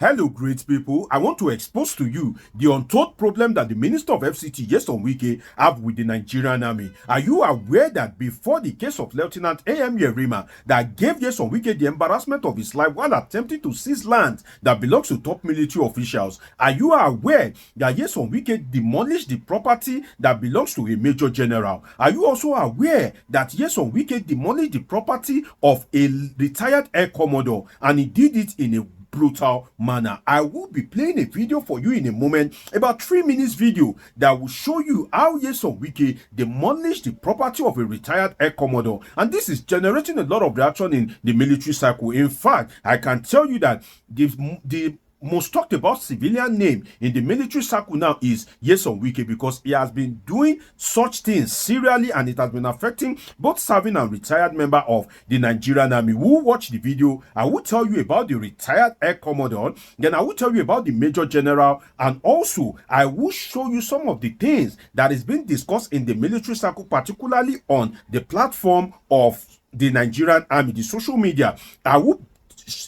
Hello, great people. I want to expose to you the untold problem that the Minister of FCT, Nyesom Wike, have with the Nigerian army. Are you aware that before the case of Lieutenant A.M. Yerima that gave Nyesom Wike the embarrassment of his life while attempting to seize land that belongs to top military officials, are you aware that Nyesom Wike demolished the property that belongs to a major general? Are you also aware that Nyesom Wike demolished the property of a retired Air Commodore, and he did it in a brutal manner? I will be playing a video for you in a moment, about 3 minutes video, that will show you how Nyesom Wike demolished the property of a retired Air Commodore, and this is generating a lot of reaction in the military circle. In fact, I can tell you that the most talked about civilian name in the military circle now is Nyesom Wike, because he has been doing such things serially, and it has been affecting both serving and retired member of the Nigerian army. We'll watch the video. I will tell you about the retired Air Commodore, then I will tell you about the major general, and also I will show you some of the things that is being discussed in the military circle, particularly on the platform of the Nigerian army, the social media. I will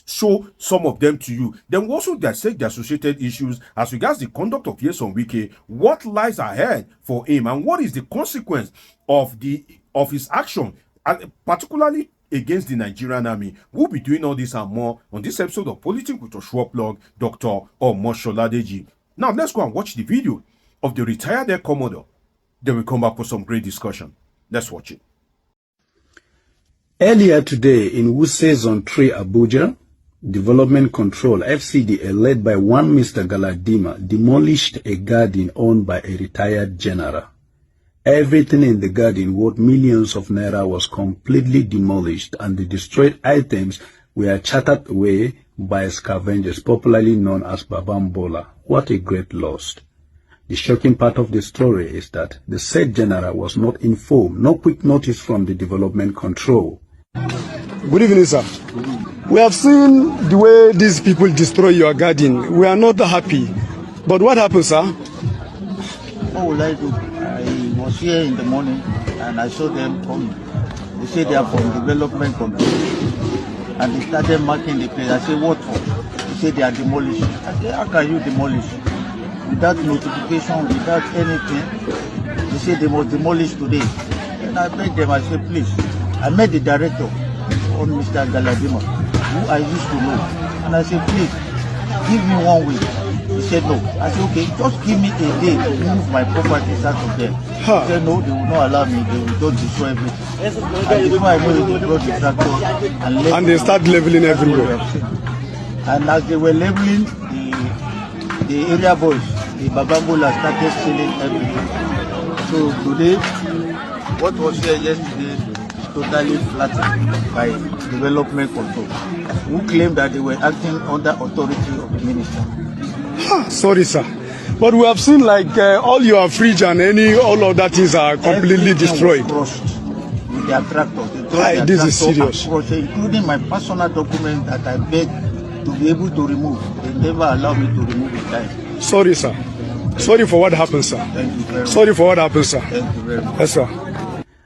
show some of them to you. Then we also dissect the associated issues as regards the conduct of Nyesom Wike, what lies ahead for him, and what is the consequence of his action, particularly against the Nigerian army. We'll be doing all this and more on this episode of Politics with Oshua Plug, Dr. Omosholadeji. Now let's go and watch the video of the retired Air Commodore. Then we come back for some great discussion. Let's watch it. Earlier today in Wuse Zone 3 Abuja, Development Control FCDA led by one Mr. Galadima demolished a garden owned by a retired general. Everything in the garden worth millions of naira was completely demolished, and the destroyed items were chattered away by scavengers popularly known as Babambola. What a great loss. The shocking part of the story is that the said general was not informed, no quick notice from the Development Control. Good evening, sir. We have seen the way these people destroy your garden. We are not happy. But what happened, sir? What will I do? I was here in the morning and I saw them coming. They say they are from Development Control. And they started marking the place. I said, what for? They say they are demolishing. I said, how can you demolish? Without notification, without anything. They say they must demolish today. And I begged them, I said, please. I met the director on Mr. Galadima, who I used to know. And I said, please, give me 1 week. He said, no. I said, okay, just give me a day to move my properties out of there. He said, no, they will not allow me. They will just destroy everything. And before I know it, they brought the tractor and they start leveling everywhere. And as they were leveling, the area boys, the Babambola started stealing everything. So today, what was here yesterday, totally flattened by Development Control, who claimed that they were acting under authority of the minister. Sorry, sir. But we have seen like all your fridge and all of that things are completely Everything destroyed. Was crushed with their tractors. This is serious. Crushed, including my personal document that I begged to be able to remove. They never allowed me to remove it time. Sorry, sir. Sorry for what happened, sir. Thank you very much. Sorry for what happened, sir. Thank you very much. Yes, sir.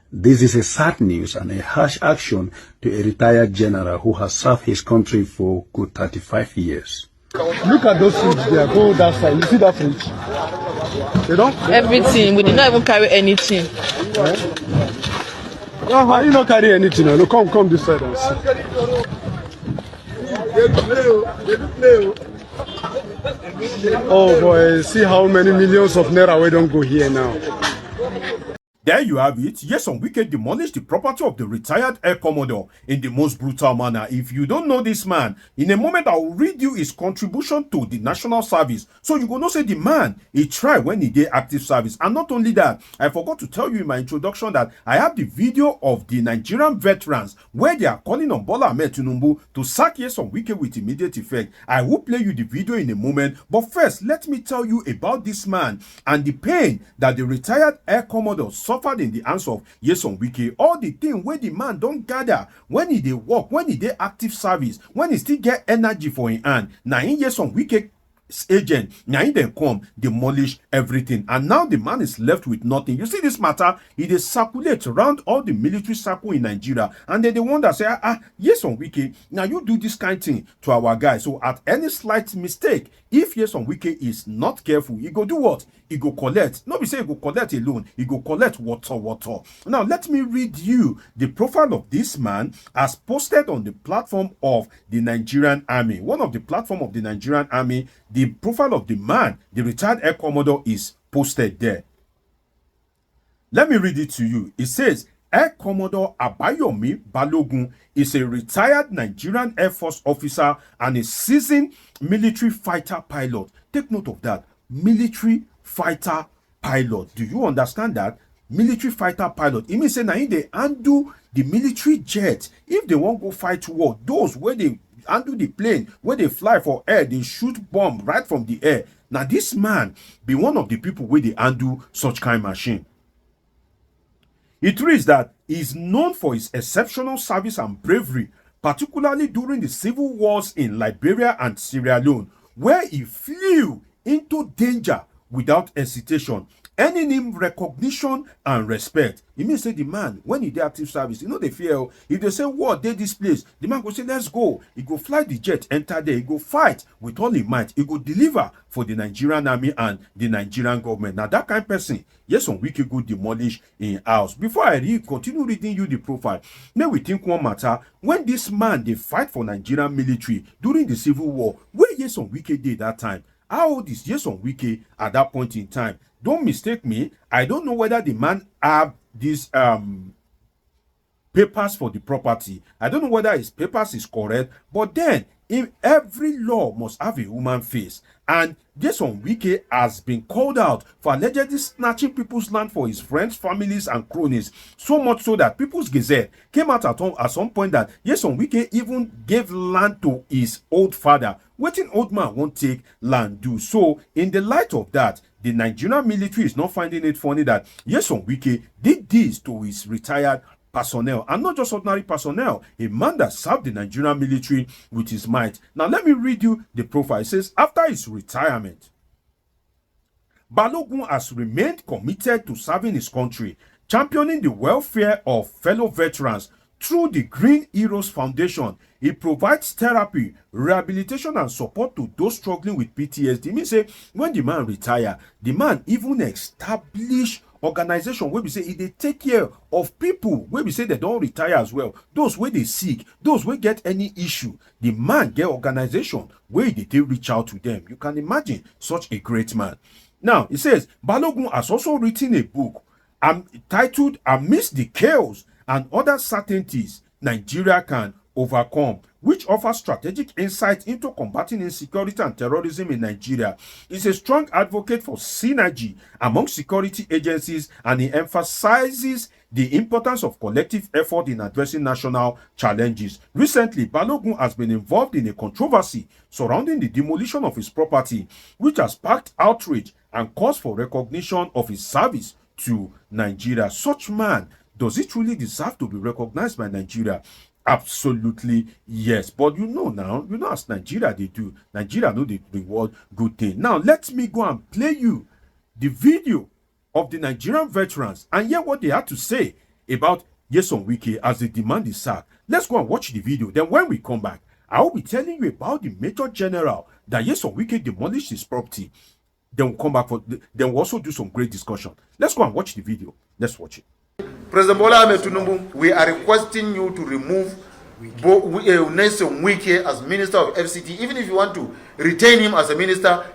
This is a sad news and a harsh action to a retired general who has served his country for good 35 years. Look at those fridge there. Go that side. You see that fridge? You know? Everything. We did not even carry anything. Why you not carry anything? No, come this side and see. Oh boy, see how many millions of naira we don't go here now. There you have it. Nyesom Wike demolished the property of the retired Air Commodore in the most brutal manner. If you don't know this man, in a moment I will read you his contribution to the national service. So you gonna say the man, he tried when he did active service. And not only that, I forgot to tell you in my introduction that I have the video of the Nigerian veterans where they are calling on Bola Army Tinubu to sack Nyesom Wike with immediate effect. I will play you the video in a moment. But first, let me tell you about this man and the pain that the retired Air Commodore suffered in the hands of Nyesom Wike. All the thing where the man don't gather when he dey work, when he dey active service, when he still get energy for him hand. Now in Nyesom Wike agent, now then come demolish everything, and now the man is left with nothing. You see this matter, it circulates around all the military circle in Nigeria, and then they wonder, say, Nyesom Wike, now you do this kind of thing to our guy. So at any slight mistake, if Nyesom Wike is not careful, he go do what? He go collect. Not be say he go collect alone, he go collect water. Now let me read you the profile of this man as posted on the platform of the Nigerian Army. One of the platform of the Nigerian Army, the profile of the man, the retired Air Commodore, is posted there. Let me read it to you. It says, Air Commodore Abayomi Balogun is a retired Nigerian Air Force officer and a seasoned military fighter pilot. Take note of that. Military fighter pilot. Do you understand that? Military fighter pilot. It means say now they handle the military jet. If they won't go fight war, those where they handle the plane, where they fly for air, they shoot bomb right from the air. Now this man be one of the people where they handle such kind of machine. It reads that he is known for his exceptional service and bravery, particularly during the civil wars in Liberia and Sierra Leone, where he flew into danger without hesitation, earning him recognition and respect. It means say the man, when he did active service, you know they fear. If they say what they this place, the man go say let's go. He go fly the jet, enter there, he go fight with all he might. He go deliver for the Nigerian army and the Nigerian government. Now that kind of person, Nyesom Wike go demolish in house. Before I continue reading you the profile, now we think one matter. When this man they fight for Nigerian military during the civil war, where Nyesom Wike did that time? How old is Nyesom Wike at that point in time? Don't mistake me. I don't know whether the man have these papers for the property. I don't know whether his papers is correct. But then, in every law must have a human face. And Nyesom Wike has been called out for allegedly snatching people's land for his friends, families, and cronies. So much so that People's Gazette came out at some point that Nyesom Wike even gave land to his old father. Wetin old man won't take land do. So, in the light of that, the Nigerian military is not finding it funny that Nyesom Wike did this to his retired personnel, and not just ordinary personnel, a man that served the Nigerian military with his might. Now, let me read you the profile. It says, after his retirement, Balogun has remained committed to serving his country, championing the welfare of fellow veterans. Through the Green Heroes Foundation, he provides therapy, rehabilitation, and support to those struggling with PTSD. It means say when the man retire, the man even establish organization where we say they take care of people where we say they don't retire as well. Those where they sick, those where get any issue, the man get organization where they reach out to them. You can imagine such a great man. Now it says Balogun has also written a book titled "Amidst the Chaos and Other Certainties Nigeria Can Overcome," which offers strategic insight into combating insecurity and terrorism in Nigeria. He's a strong advocate for synergy among security agencies, and he emphasizes the importance of collective effort in addressing national challenges. Recently, Balogun has been involved in a controversy surrounding the demolition of his property, which has sparked outrage and calls for recognition of his service to Nigeria. Such man, does he truly deserve to be recognized by Nigeria? Absolutely yes. But you know as Nigeria they do. Nigeria know they reward good thing. Now let me go and play you the video of the Nigerian veterans and hear what they had to say about Nyesom Wike as they demand the sack. Let's go and watch the video. Then when we come back, I will be telling you about the Major General that Nyesom Wike demolished his property. Then we'll come back then we'll also do some great discussion. Let's go and watch the video. Let's watch it. President Bola Tinubu, we are requesting you to remove Nyesom Wike as Minister of FCT. Even if you want to retain him as a minister,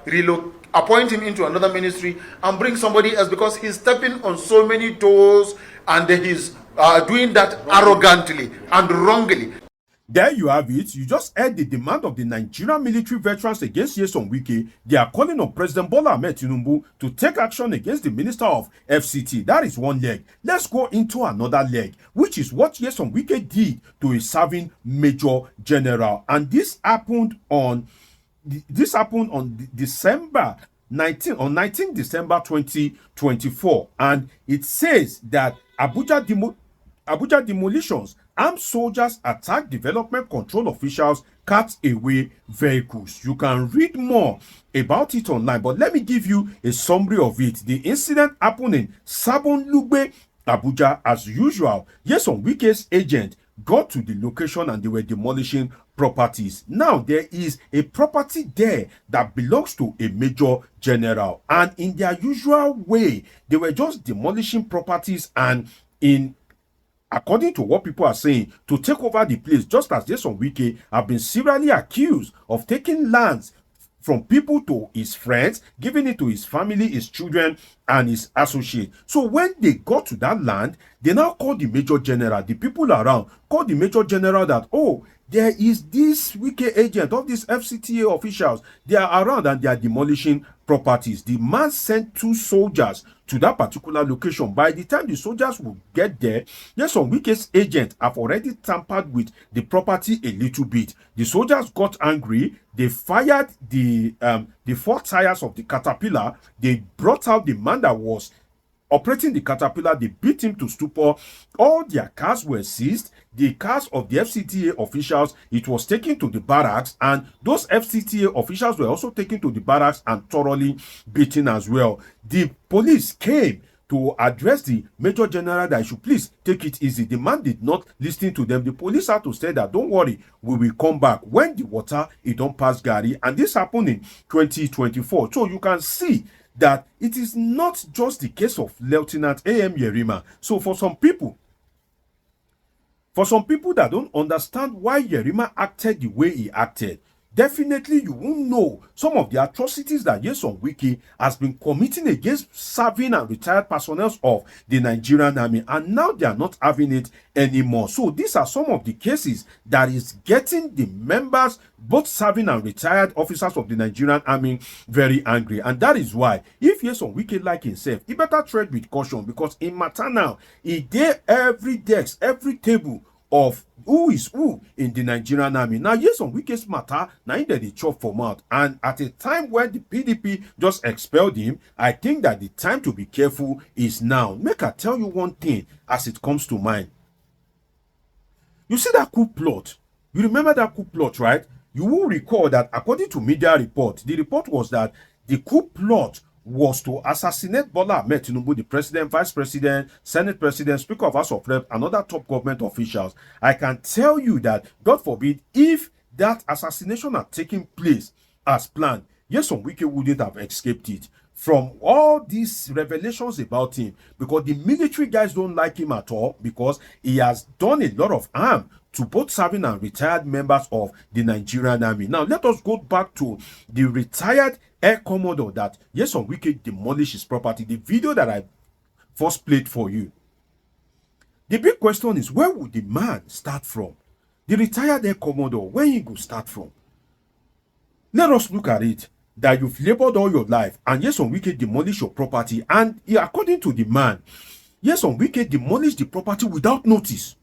appoint him into another ministry and bring somebody else, because he's stepping on so many toes and he's doing that arrogantly and wrongly. There you have it. You just heard the demand of the Nigerian military veterans against Nyesom Wike. They are calling on President Bola Tinubu to take action against the Minister of FCT. That is one leg. Let's go into another leg, which is what Nyesom Wike did to a serving Major General. And this happened on December 19 December 2024. And it says that Abuja Demolitions Armed soldiers attack development control officials, cut away vehicles. You can read more about it online, but let me give you a summary of it. The incident happened in Sabon Lugbe, Abuja, as usual. Nyesom Wike's agent got to the location and they were demolishing properties. Now, there is a property there that belongs to a major general, and in their usual way, they were just demolishing properties and according to what people are saying, to take over the place, just as Nyesom Wike have been severely accused of taking lands from people to his friends, giving it to his family, his children, and his associates. So when they got to that land, they now called the major general. The people around called the major general that, oh, there is this Wike agent of these FCTA officials. They are around and they are demolishing properties. The man sent 2 soldiers to that particular location. By the time the soldiers would get there, Nyesom Wike's agent have already tampered with the property a little bit. The soldiers got angry. They fired the 4 tires of the caterpillar. They brought out the man that was operating the caterpillar. They beat him to stupor. All their cars were seized. The cars of the FCTA officials, it was taken to the barracks, and those FCTA officials were also taken to the barracks and thoroughly beaten as well. The police came to address the major general that he should please take it easy. The man did not listen to them. The police had to say that, don't worry, we will come back when the water it don't pass Gary. And this happened in 2024. So you can see that it is not just the case of Lieutenant A.M. Yerima. So for some people that don't understand why Yerima acted the way he acted, definitely you won't know some of the atrocities that Nyesom Wike has been committing against serving and retired personnel of the Nigerian army, and now they are not having it anymore. So these are some of the cases that is getting the members, both serving and retired officers of the Nigerian army, very angry. And that is why, if Nyesom Wike like himself, he better tread with caution, because in matter now, he did every desk, every table of who is who in the Nigerian army. Now, Nyesom Wike's matter, now he did the chop for mouth. And at a time when the PDP just expelled him, I think that the time to be careful is now. Make I tell you one thing as it comes to mind. You see that coup plot? You remember that coup plot, right? You will recall that according to media report, the report was that the coup plot was to assassinate Bola Ahmed Tinubu, the president, vice president, senate president, speaker of House of Rep, and other top government officials. I can tell you that, God forbid, if that assassination had taken place as planned, Nyesom Wike wouldn't have escaped it. From all these revelations about him, because the military guys don't like him at all, because he has done a lot of harm to both serving and retired members of the Nigerian army. Now, let us go back to the retired Air Commodore that Nyesom Wike demolished his property, the video that I first played for you. The big question is, where would the man start from? The retired Air Commodore, where he could start from? Let us look at it, that you've labored all your life and Nyesom Wike demolished your property, and according to the man, Nyesom Wike demolished the property without notice.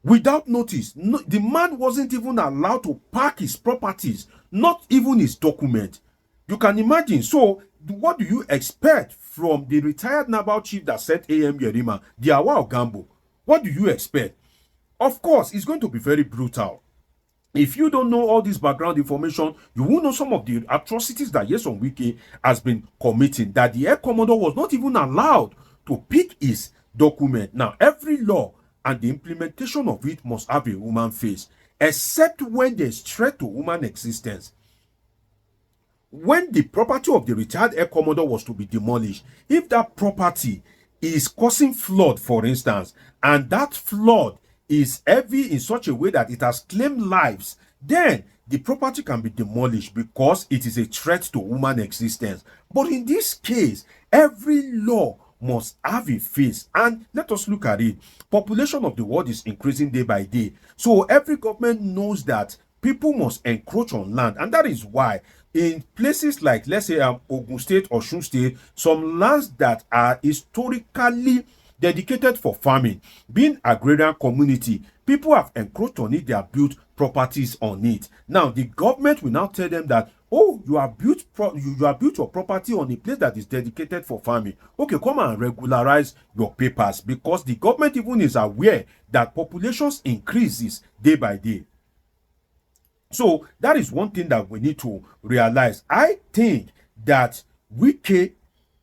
Without notice. No, the man wasn't even allowed to pack his properties, not even his document. You can imagine. So, what do you expect from the retired naval chief that sent A.M. Yerima, the Awa Gambo? What do you expect? Of course, it's going to be very brutal. If you don't know all this background information, you will know some of the atrocities that Nyesom Wike has been committing, that the Air Commodore was not even allowed to pick his document. Now, every law and the implementation of it must have a human face, except when there's threat to human existence. When the property of the retired Air Commodore was to be demolished, if that property is causing flood, for instance, and that flood is heavy in such a way that it has claimed lives, then the property can be demolished because it is a threat to human existence. But in this case, every law must have a face. And let us look at it. Population of the world is increasing day by day. So every government knows that people must encroach on land. And that is why in places like, let's say, Ogun State or Osun State, some lands that are historically dedicated for farming, being agrarian community, people have encroached on it, they have built properties on it. Now, the government will now tell them that, oh, you have built you have built your property on a place that is dedicated for farming. Okay, come and regularize your papers, because the government even is aware that populations increases day by day. So that is one thing that we need to realize. I think that Wike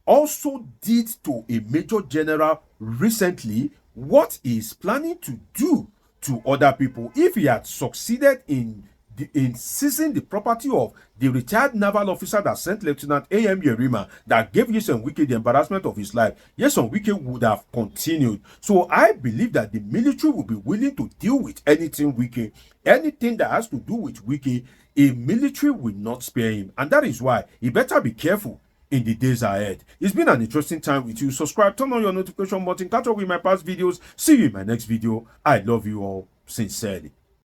also did to a major general recently what he is planning to do to other people if he had succeeded in seizing the property of the retired naval officer that sent Lieutenant A.M. Yerima, that gave Nyesom Wike the embarrassment of his life. Nyesom Wike would have continued. So I believe that the military will be willing to deal with anything Wike, anything that has to do with Wike. A military will not spare him, and that is why he better be careful in the days ahead. It's been an interesting time with you. Subscribe, turn on your notification button, catch up with my past videos. See you in my next video. I love you all sincerely.